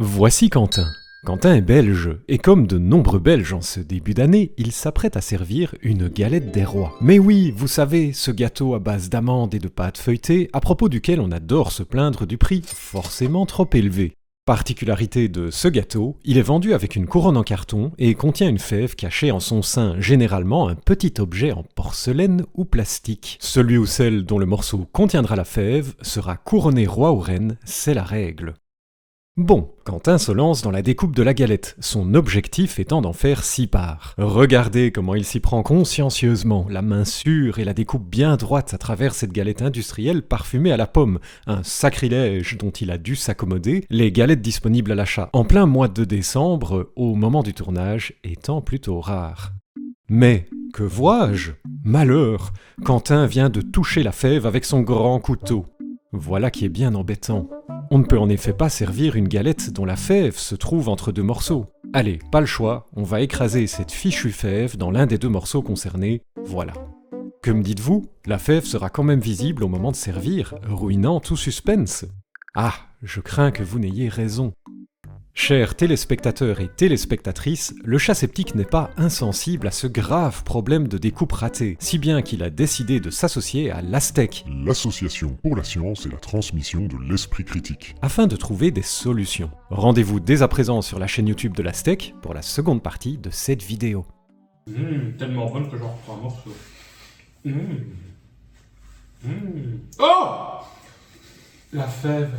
Voici Quentin. Quentin est belge, et comme de nombreux Belges en ce début d'année, il s'apprête à servir une galette des rois. Mais oui, vous savez, ce gâteau à base d'amandes et de pâte feuilletée, à propos duquel on adore se plaindre du prix forcément trop élevé. Particularité de ce gâteau, il est vendu avec une couronne en carton et contient une fève cachée en son sein, généralement un petit objet en porcelaine ou plastique. Celui ou celle dont le morceau contiendra la fève sera couronné roi ou reine, c'est la règle. Bon, Quentin se lance dans la découpe de la galette, son objectif étant d'en faire 6 parts. Regardez comment il s'y prend consciencieusement, la main sûre et la découpe bien droite à travers cette galette industrielle parfumée à la pomme, un sacrilège dont il a dû s'accommoder, les galettes disponibles à l'achat en plein mois de décembre, au moment du tournage, étant plutôt rares. Mais, que vois-je ? Malheur ! Quentin vient de toucher la fève avec son grand couteau. Voilà qui est bien embêtant. On ne peut en effet pas servir une galette dont la fève se trouve entre deux morceaux. Allez, pas le choix, on va écraser cette fichue fève dans l'un des deux morceaux concernés, voilà. Que me dites-vous ? La fève sera quand même visible au moment de servir, ruinant tout suspense. Ah, je crains que vous n'ayez raison. Chers téléspectateurs et téléspectatrices, le chat sceptique n'est pas insensible à ce grave problème de découpe ratée, si bien qu'il a décidé de s'associer à l'ASTEC, l'Association pour la science et la transmission de l'esprit critique, afin de trouver des solutions. Rendez-vous dès à présent sur la chaîne YouTube de l'ASTEC pour la seconde partie de cette vidéo. Tellement bonne que j'en reprends un morceau. Oh ! La fève.